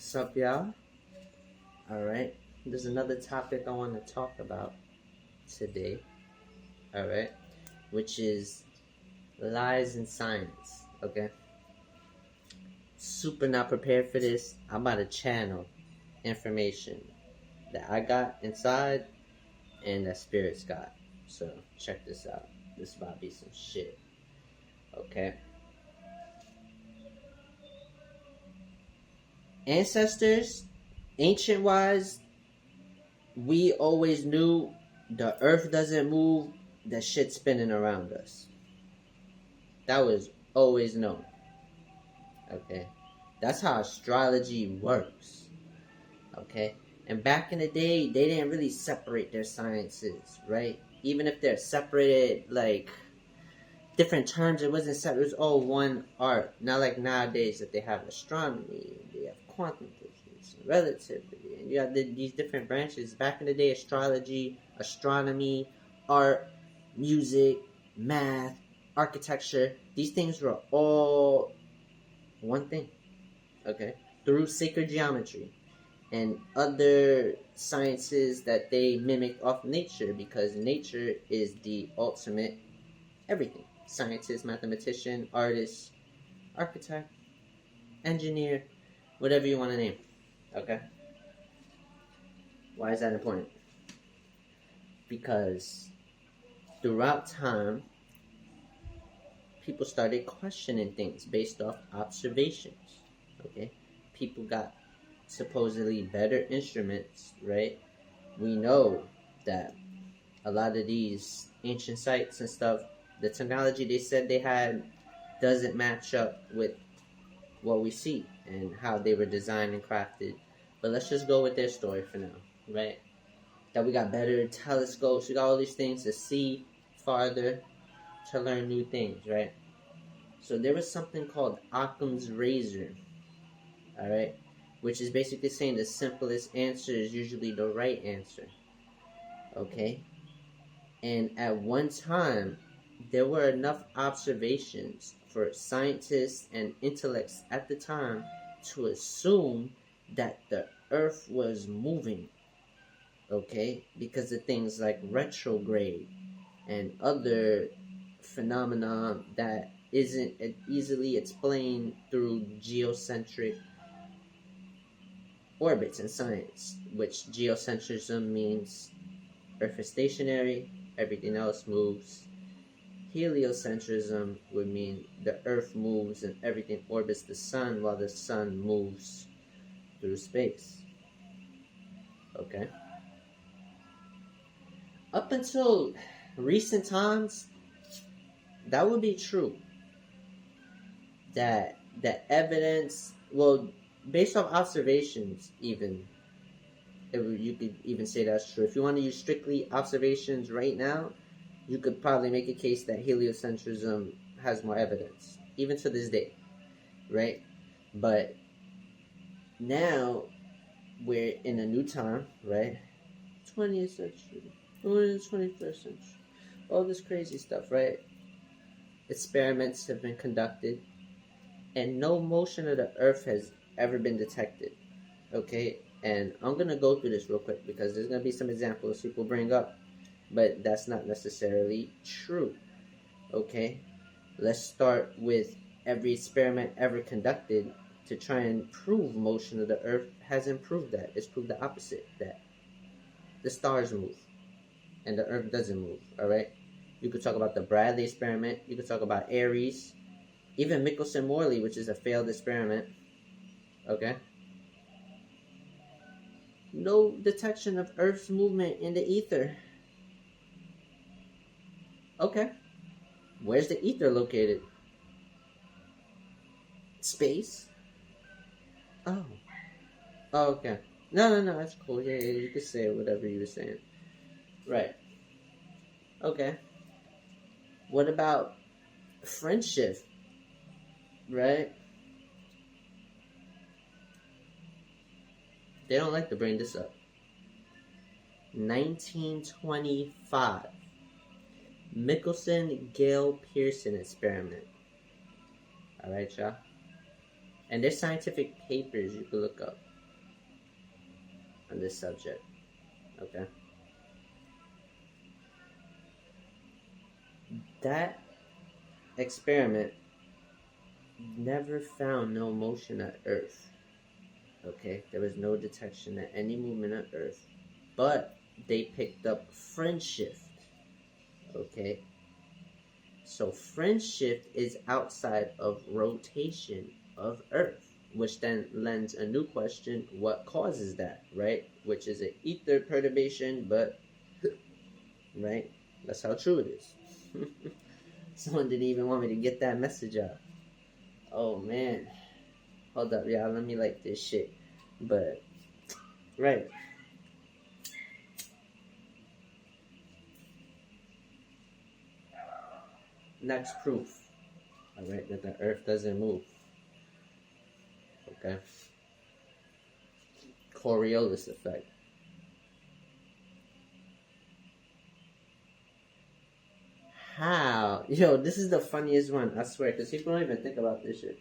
What's up, y'all? Alright, there's another topic I want to talk about today, alright, which is lies in science, okay? Super not prepared for this. I'm about to channel information that I got inside and that spirits got. So, check this out. This is about to be some shit, okay? Ancestors, ancient wise, we always knew the earth doesn't move, the shit's spinning around us. That was always known. Okay? That's how astrology works. Okay? And back in the day, they didn't really separate their sciences, right? Even if they're separated, like, different terms, it wasn't separate. It was all one art. Not like nowadays that they have astronomy, they have quantum physics, relativity, and you have these different branches. Back in the day, astrology, astronomy, art, music, math, architecture, these things were all one thing, okay? Through sacred geometry and other sciences that they mimic off nature, because nature is the ultimate everything. Scientist, mathematician, artist, architect, engineer, whatever you want to name. Okay? Why is that important? Because throughout time, people started questioning things based off observations. Okay? People got supposedly better instruments, right? We know that a lot of these ancient sites and stuff, the technology they said they had doesn't match up with what we see and how they were designed and crafted. But let's just go with their story for now, right? That we got better telescopes, we got all these things to see farther, to learn new things, right? So there was something called Occam's razor, all right, which is basically saying the simplest answer is usually the right answer, okay? And at one time, there were enough observations for scientists and intellects at the time to assume that the earth was moving, okay? Because of things like retrograde and other phenomena that isn't easily explained through geocentric orbits in science, which geocentrism means Earth is stationary, everything else moves. Heliocentrism would mean the Earth moves and everything orbits the Sun while the Sun moves through space. Okay? Up until recent times, that would be true. That the evidence, well, based off observations, even, you could even say that's true. If you want to use strictly observations right now, you could probably make a case that heliocentrism has more evidence, even to this day, right? But now we're in a new time, right? 20th century, we're in the 21st century, all this crazy stuff, right? Experiments have been conducted, and no motion of the Earth has ever been detected, okay? And I'm going to go through this real quick because there's going to be some examples people bring up, but that's not necessarily true, okay? Let's start with every experiment ever conducted to try and prove motion of the Earth hasn't proved that. It's proved the opposite, that the stars move and the Earth doesn't move, all right? You could talk about the Bradley experiment. You could talk about Aries. Even Michelson-Morley, which is a failed experiment, okay? No detection of Earth's movement in the ether. Okay. Where's the ether located? Space? Oh. Oh, okay. No, that's cool. Yeah, you can say whatever you were saying. Right. Okay. What about friendship? Right? They don't like to bring this up. 1925. Michelson-Gale-Pearson experiment. Alright, y'all? And there's scientific papers you can look up. on this subject. Okay. That experiment never found no motion at Earth. Okay, there was no detection of any movement at Earth, but they picked up French shift. Okay, so French shift is outside of rotation of Earth, which then lends a new question: what causes that? Right, which is an ether perturbation, but right, that's how true it is. Someone didn't even want me to get that message out. Oh man. Hold up, y'all. Let me like this shit. But, right. Next proof. Alright, that the earth doesn't move. Okay. Coriolis effect. How? Yo, this is the funniest one, I swear, because people don't even think about this shit.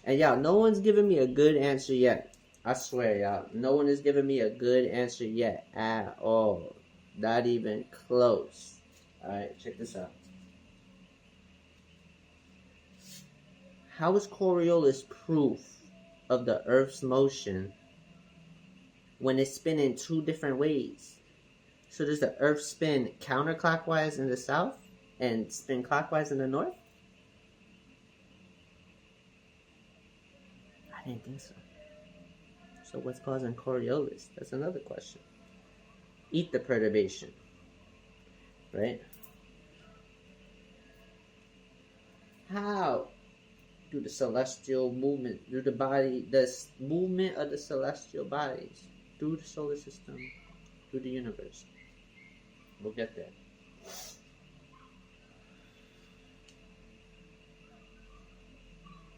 And y'all, no one's giving me a good answer yet. I swear, y'all. No one has given me a good answer yet at all. Not even close. Alright, check this out. How is Coriolis proof of the Earth's motion when it's spinning two different ways? So does the Earth spin counterclockwise in the south and spin clockwise in the north? I didn't think so. So what's causing Coriolis? That's another question. Ether perturbation. Right? How do the celestial movement, through the body, the movement of the celestial bodies, through the solar system, through the universe? We'll get there.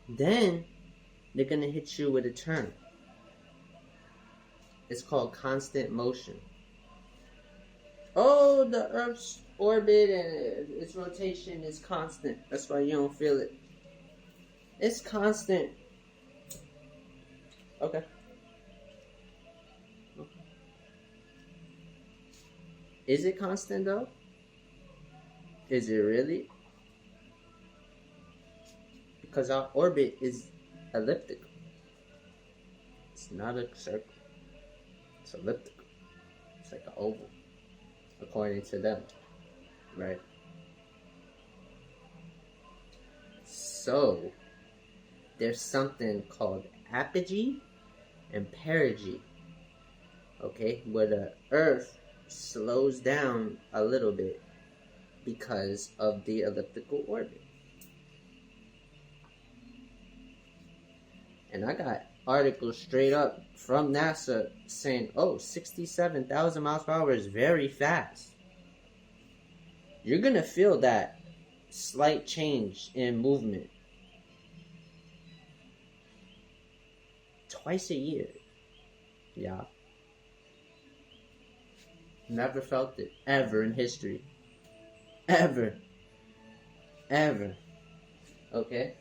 Then they're going to hit you with a term. It's called constant motion. Oh, the Earth's orbit and its rotation is constant. That's why you don't feel it. It's constant. Okay. Is it constant though? Is it really? Because our orbit is elliptical. It's not a circle. It's elliptical. It's like an oval, according to them. Right? So, there's something called apogee and perigee. Okay? Where the Earth slows down a little bit because of the elliptical orbit. And I got articles straight up from NASA saying, 67,000 miles per hour is very fast. You're going to feel that slight change in movement twice a year. Yeah. Never felt it. Ever in history. Ever. Ever. Okay?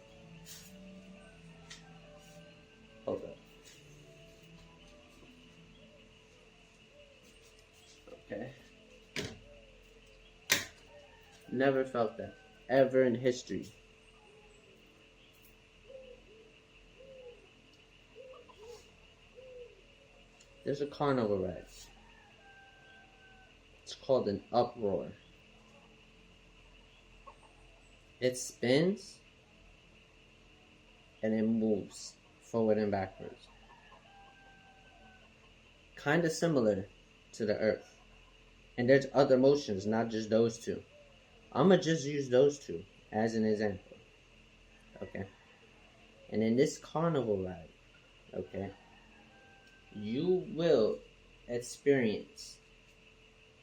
Hold up. Okay. Never felt that. Ever in history. There's a carnival ride. It's called an uproar. It spins and it moves forward and backwards. Kind of similar to the Earth. And there's other motions, not just those two. I'm going to just use those two as an example. Okay? And in this carnival ride, okay, you will experience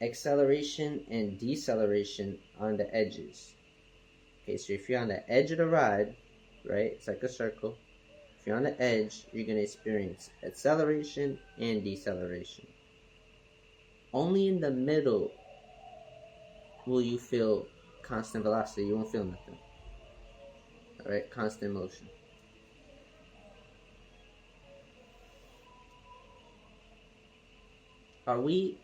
acceleration and deceleration on the edges. Okay, so if you're on the edge of the ride, right, it's like a circle. If you're on the edge, you're going to experience acceleration and deceleration. Only in the middle will you feel constant velocity. You won't feel nothing. Alright, constant motion. Are we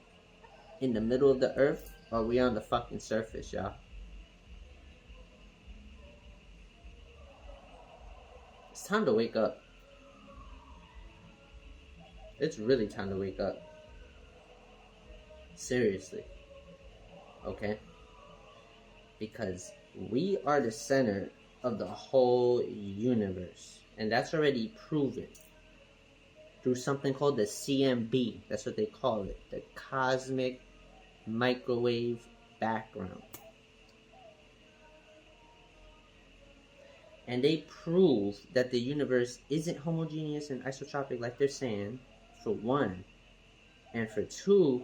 in the middle of the earth, or are we on the fucking surface, y'all? It's time to wake up. It's really time to wake up. Seriously. Okay? Because we are the center of the whole universe. And that's already proven through something called the CMB. That's what they call it. The Cosmic Microwave Background. And they prove that the universe isn't homogeneous and isotropic like they're saying, for one. And for two,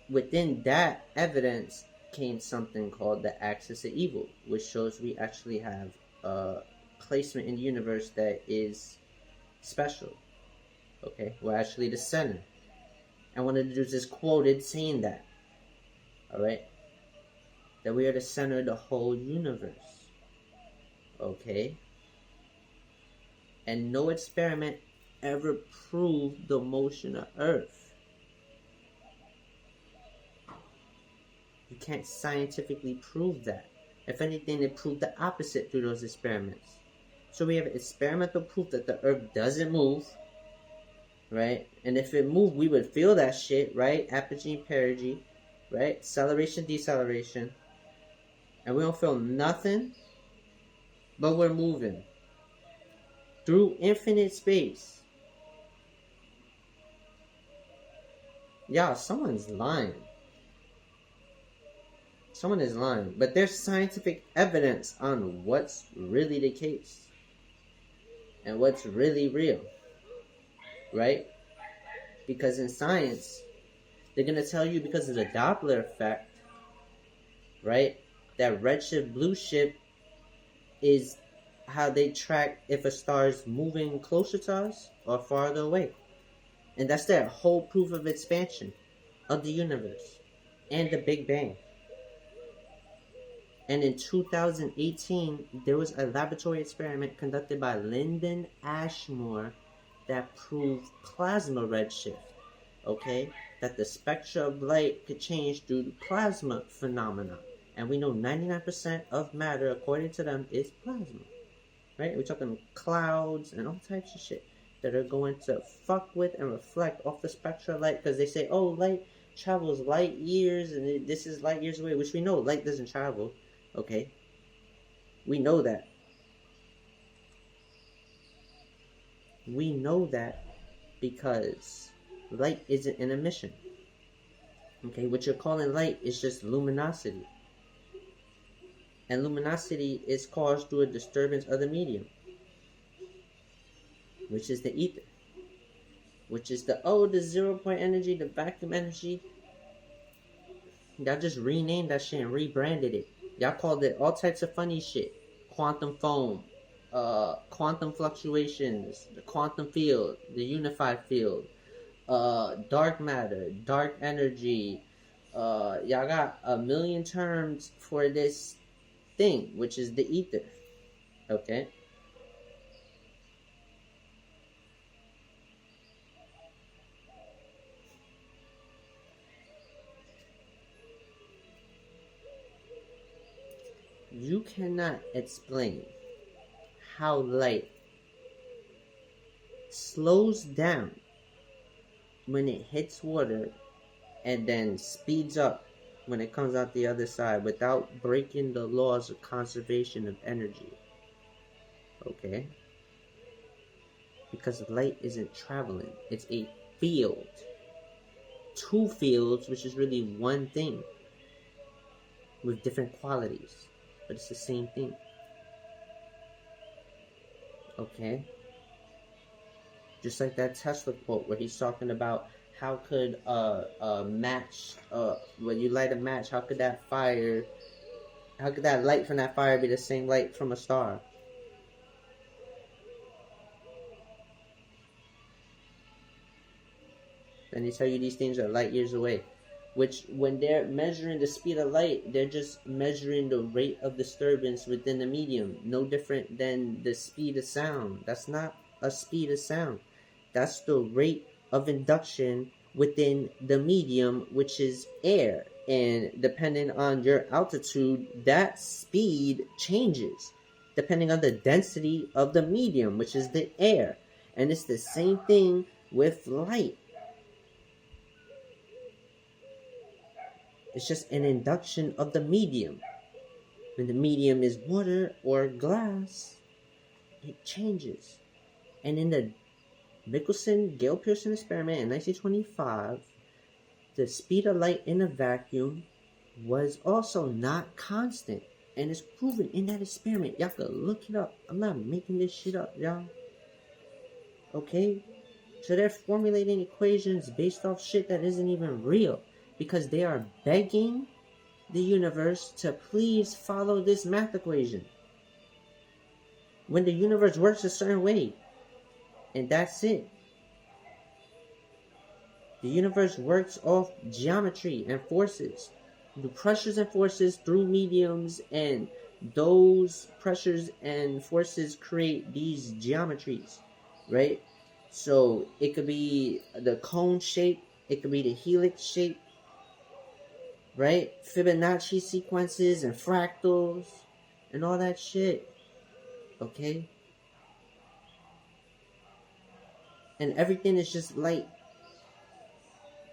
within that evidence came something called the axis of evil, which shows we actually have a placement in the universe that is special. Okay, we're actually the center. And one of the dudes is quoted saying that. Alright? That we are the center of the whole universe. Okay? And no experiment ever proved the motion of Earth. You can't scientifically prove that. If anything, it proved the opposite through those experiments. So we have experimental proof that the Earth doesn't move, right? And if it moved, we would feel that shit, right? Apogee, perigee, right? Acceleration, deceleration. And we don't feel nothing, but we're moving through infinite space. Y'all, someone's lying. Someone is lying. But there's scientific evidence on what's really the case. And what's really real. Right? Because in science, they're going to tell you because of the Doppler effect, right? That redshift, blueshift is how they track if a star is moving closer to us or farther away. And that's their whole proof of expansion of the universe and the Big Bang. And in 2018, there was a laboratory experiment conducted by Lyndon Ashmore that proved plasma redshift. Okay? That the spectra of light could change due to plasma phenomena. And we know 99% of matter, according to them, is plasma. Right? We're talking clouds and all types of shit that are going to fuck with and reflect off the spectra of light. Because they say, oh, light travels light years and this is light years away. Which we know light doesn't travel. Okay? We know that. We know that because light isn't an emission. Okay? What you're calling light is just luminosity. And luminosity is caused through a disturbance of the medium, which is the ether, which is the 0-point energy, the vacuum energy. Y'all just renamed that shit and rebranded it. Y'all called it all types of funny shit. Quantum foam, quantum fluctuations, the quantum field, the unified field, dark matter, dark energy. Y'all got a million terms for this thing, which is the ether. Okay? You cannot explain how light slows down when it hits water and then speeds up when it comes out the other side without breaking the laws of conservation of energy. Okay? Because light isn't traveling. It's a field. Two fields, which is really one thing with different qualities. But it's the same thing. Okay? Just like that Tesla quote where he's talking about how could a match, when you light a match, how could that light from that fire be the same light from a star? And they tell you these things are light years away. Which, when they're measuring the speed of light, they're just measuring the rate of disturbance within the medium. No different than the speed of sound. That's not a speed of sound. That's the rate of induction within the medium, which is air. And depending on your altitude, that speed changes depending on the density of the medium, which is the air. And it's the same thing with light. It's just an induction of the medium. When the medium is water or glass, it changes. And in the Michelson-Gale-Pearson experiment in 1925, the speed of light in a vacuum was also not constant. And it's proven in that experiment. Y'all can look it up. I'm not making this shit up, y'all. Okay? So they're formulating equations based off shit that isn't even real. Because they are begging the universe to please follow this math equation. When the universe works a certain way. And that's it. The universe works off geometry and forces. The pressures and forces through mediums, and those pressures and forces create these geometries, right? So it could be the cone shape, it could be the helix shape, right? Fibonacci sequences and fractals and all that shit, okay? And everything is just light.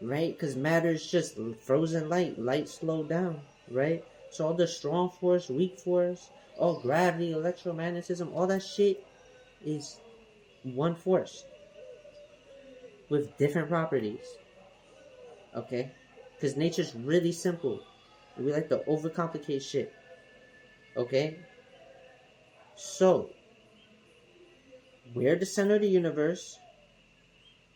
Right? Because matter is just frozen light. Light slowed down. Right? So all the strong force, weak force, all gravity, electromagnetism, all that shit is one force. With different properties. Okay? Because nature's really simple. We like to overcomplicate shit. Okay? So, we're the center of the universe.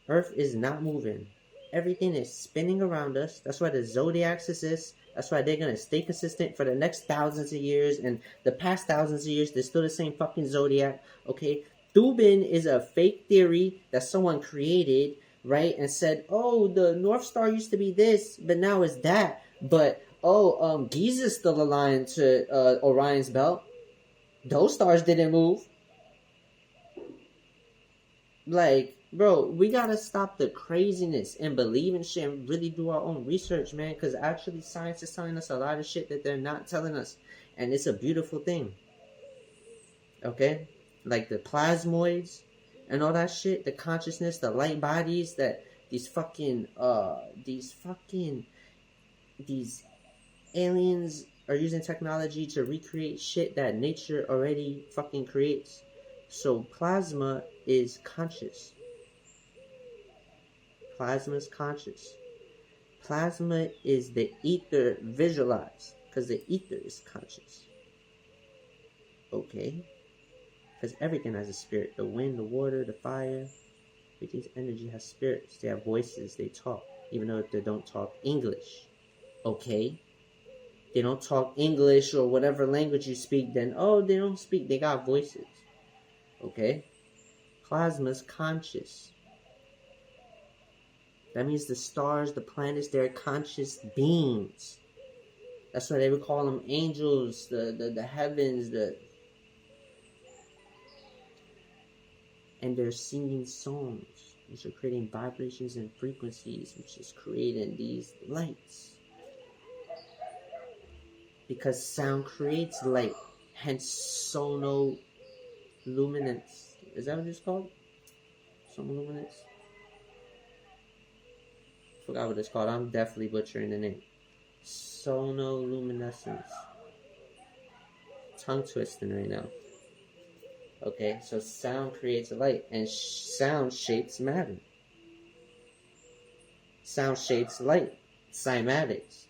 Earth is not moving. Everything is spinning around us. That's why the zodiac exists. That's why they're going to stay consistent for the next thousands of years. And the past thousands of years, they're still the same fucking zodiac. Okay? Thuban is a fake theory that someone created, right? And said, oh, the North Star used to be this, but now it's that. But, Giza's still aligned to Orion's belt. Those stars didn't move. Like, bro, we gotta stop the craziness and believe in shit and really do our own research, man. Because actually, science is telling us a lot of shit that they're not telling us. And it's a beautiful thing. Okay? Like the plasmoids and all that shit. The consciousness, the light bodies that these aliens are using technology to recreate shit that nature already fucking creates. So plasma is conscious. Plasma is conscious. Plasma is the ether visualized, because the ether is conscious. Okay? Because everything has a spirit. The wind, the water, the fire. Everything's energy has spirits. They have voices. They talk. Even though they don't talk English. Okay? They don't talk English or whatever language you speak, then, they don't speak. They got voices. Okay? Plasma's conscious. That means the stars, the planets, they're conscious beings. That's why they would call them angels, the heavens, and they're singing songs, which are creating vibrations and frequencies, which is creating these lights. Because sound creates light, hence sonoluminance. Is that what it's called? Sonoluminance? Forgot what it's called. I'm definitely butchering the name. Sonoluminescence. Tongue twisting right now. Okay, so sound creates light, and sound shapes matter. Sound shapes light. Cymatics.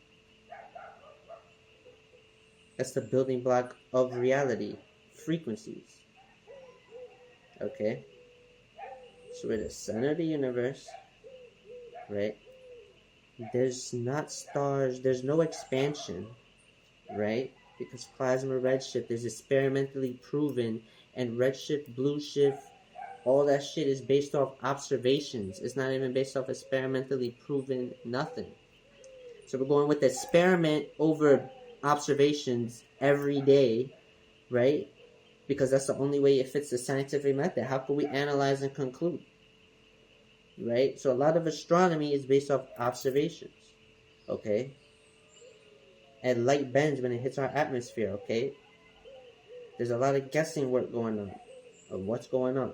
That's the building block of reality. Frequencies. Okay? So we're the center of the universe. Right? There's not stars. There's no expansion. Right? Because plasma redshift is experimentally proven. And redshift, blue shift, all that shit is based off observations. It's not even based off experimentally proven nothing. So we're going with experiment over observations every day, right? Because that's the only way it fits the scientific method. How can we analyze and conclude? right? So a lot of astronomy is based off observations, okay? And light bends when it hits our atmosphere, okay? There's a lot of guessing work going on of what's going on.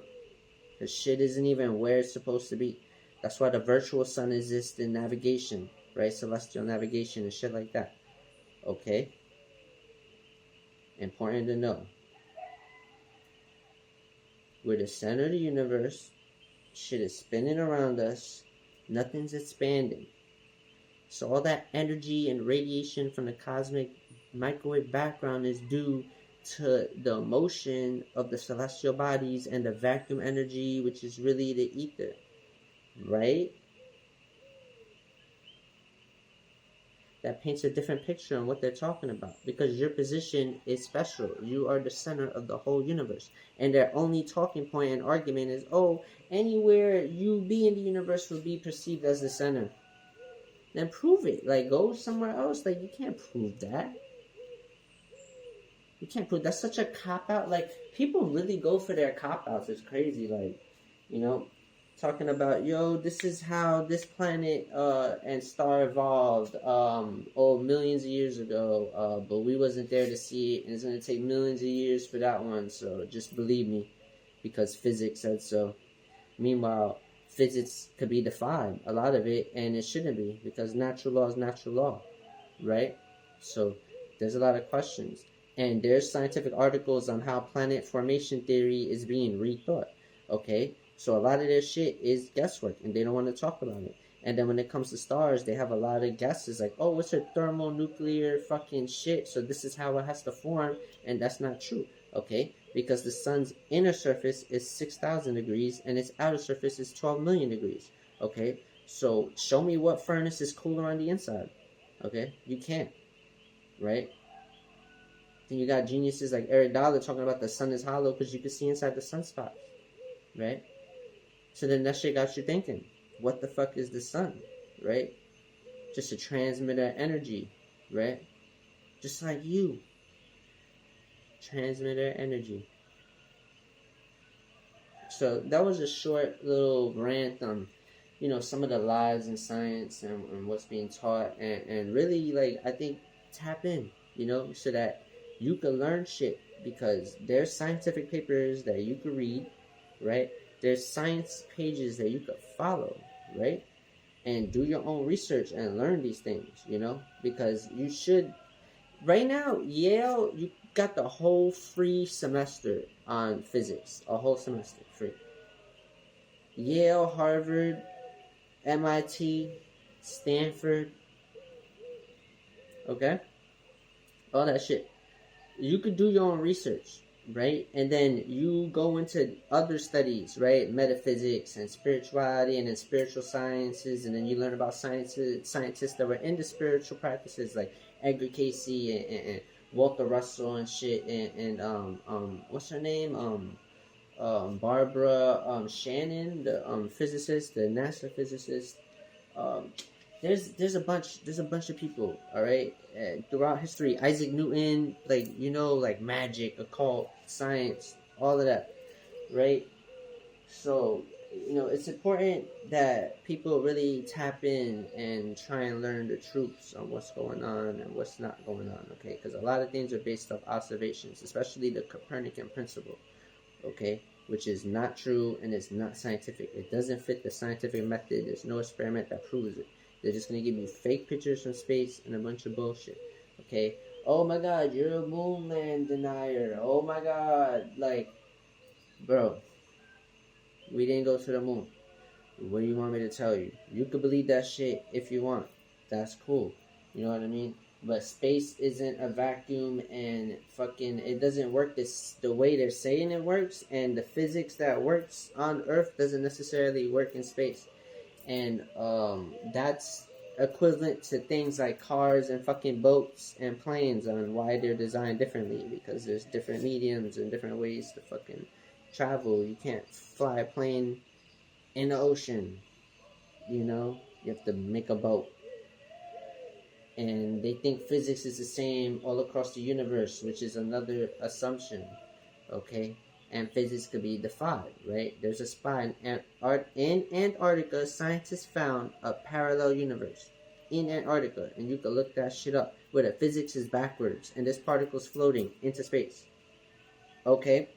The shit isn't even where it's supposed to be. That's why the virtual sun exists in navigation, right? Celestial navigation and shit like that. Okay? Important to know. We're the center of the universe. Shit is spinning around us. Nothing's expanding. So all that energy and radiation from the cosmic microwave background is due to the motion of the celestial bodies and the vacuum energy, which is really the ether, right? That paints a different picture on what they're talking about, because your position is special. You are the center of the whole universe, and their only talking point and argument is, oh, anywhere you be in the universe will be perceived as the center. Then prove it. Like, go somewhere else. Like, you can't prove that. You can't prove that's such a cop out. Like, people really go for their cop outs. It's crazy. Like, you know, talking about, yo, this is how this planet and star evolved millions of years ago, but we wasn't there to see it, and it's going to take millions of years for that one, so just believe me, because physics said so. Meanwhile, physics could be defied, a lot of it, and it shouldn't be, because natural law is natural law, right? So there's a lot of questions, and there's scientific articles on how planet formation theory is being rethought, okay? So a lot of their shit is guesswork, and they don't want to talk about it. And then when it comes to stars, they have a lot of guesses, like, oh, what's a thermonuclear fucking shit? So this is how it has to form, and that's not true, okay? Because the sun's inner surface is 6,000 degrees, and its outer surface is 12 million degrees, okay? So show me what furnace is cooler on the inside, okay? You can't, right? Then you got geniuses like Eric Dollar talking about the sun is hollow because you can see inside the sunspots, right? So then that shit got you thinking, what the fuck is the sun, right? Just a transmitter of energy, right? Just like you. Transmitter energy. So that was a short little rant on, you know, some of the lies in science and what's being taught. And really, like, I think tap in, you know, so that you can learn shit. Because there's scientific papers that you can read, right? There's science pages that you could follow, right? And do your own research and learn these things, you know? Because you should... Right now, Yale, you got the whole free semester on physics. A whole semester, free. Yale, Harvard, MIT, Stanford. Okay? All that shit. You could do your own research, right? And then you go into other studies, right? Metaphysics and spirituality and then spiritual sciences, and then you learn about scientists that were into spiritual practices like Edgar Cayce and Walter Russell and shit, and what's her name? Barbara Shannon, the physicist, the NASA physicist. There's a bunch of people, all right, throughout history. Isaac Newton, like, you know, like magic, occult, science, all of that, right? So, you know, it's important that people really tap in and try and learn the truths on what's going on and what's not going on, okay? Because a lot of things are based off observations, especially the Copernican principle, okay? Which is not true and it's not scientific. It doesn't fit the scientific method. There's no experiment that proves it. They're just going to give you fake pictures from space and a bunch of bullshit, okay? Oh my god, you're a moon land denier. Oh my god, like, bro, we didn't go to the moon. What do you want me to tell you? You could believe that shit if you want. That's cool. You know what I mean? But space isn't a vacuum, and fucking it doesn't work the way they're saying it works, and the physics that works on Earth doesn't necessarily work in space. And that's equivalent to things like cars and fucking boats and planes on why they're designed differently, because there's different mediums and different ways to fucking travel. You can't fly a plane in the ocean, you know? You have to make a boat. And they think physics is the same all across the universe, which is another assumption, okay? and physics could be defied, right? There's a spot in Antarctica. Scientists found a parallel universe in Antarctica, and you can look that shit up, where the physics is backwards and this particle's floating into space. Okay?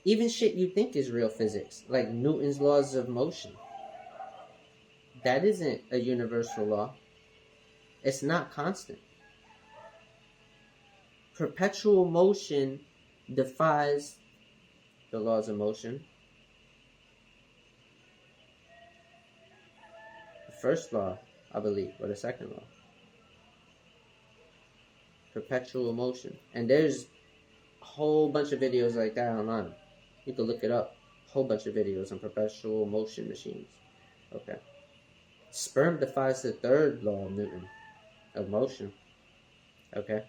Even shit you think is real physics, like Newton's laws of motion. That isn't a universal law. It's not constant. Perpetual motion defies the laws of motion. The first law, I believe, or the second law. Perpetual motion. And there's a whole bunch of videos like that online. You can look it up. A whole bunch of videos on perpetual motion machines. Okay. Sperm defies the third law of Newton, of motion. Okay.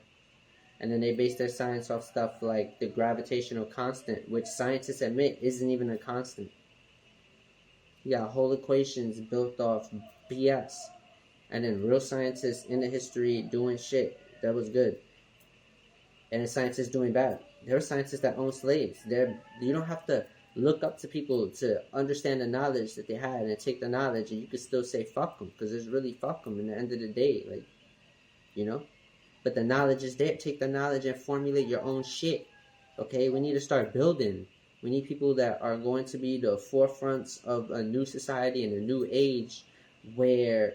And then they base their science off stuff like the gravitational constant, which scientists admit isn't even a constant. You got whole equations built off BS. And then real scientists in the history doing shit that was good. And then scientists doing bad. There are scientists that own slaves. You don't have to look up to people to understand the knowledge that they had and take the knowledge, and you could still say fuck them, because it's really fuck them in the end of the day, like, you know. But the knowledge is there. Take the knowledge and formulate your own shit. Okay, we need to start building. We need people that are going to be the forefronts of a new society and a new age, where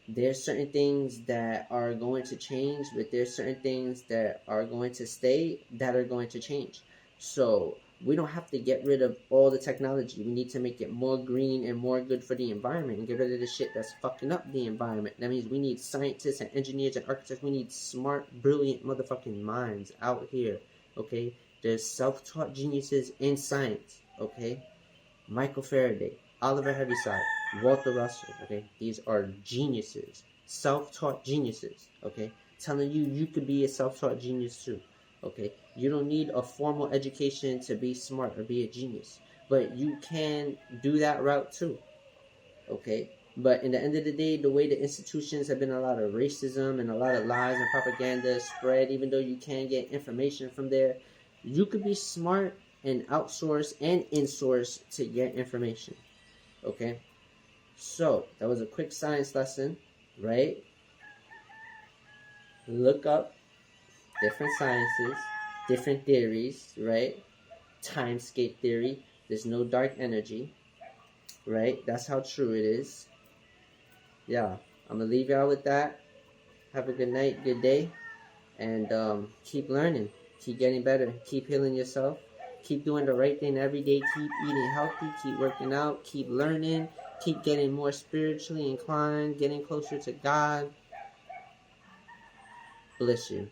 there's certain things that are going to change, but there's certain things that are going to stay that are going to change. So we don't have to get rid of all the technology. We need to make it more green and more good for the environment and get rid of the shit that's fucking up the environment. That means we need scientists and engineers and architects. We need smart, brilliant motherfucking minds out here, okay? There's self-taught geniuses in science, okay? Michael Faraday, Oliver Heaviside, Walter Russell, okay? These are geniuses, self-taught geniuses, okay? Telling you you could be a self-taught genius too, okay? You don't need a formal education to be smart or be a genius, but you can do that route too, okay? But in the end of the day, the way the institutions have been a lot of racism and a lot of lies and propaganda spread, even though you can get information from there, you could be smart and outsource and insource to get information, okay? So, that was a quick science lesson, right? Look up different sciences, different theories, right? Timescape theory. There's no dark energy, right? That's how true it is. Yeah, I'm going to leave y'all with that. Have a good night, good day, and keep learning. Keep getting better. Keep healing yourself. Keep doing the right thing every day. Keep eating healthy. Keep working out. Keep learning. Keep getting more spiritually inclined. Getting closer to God. Bless you.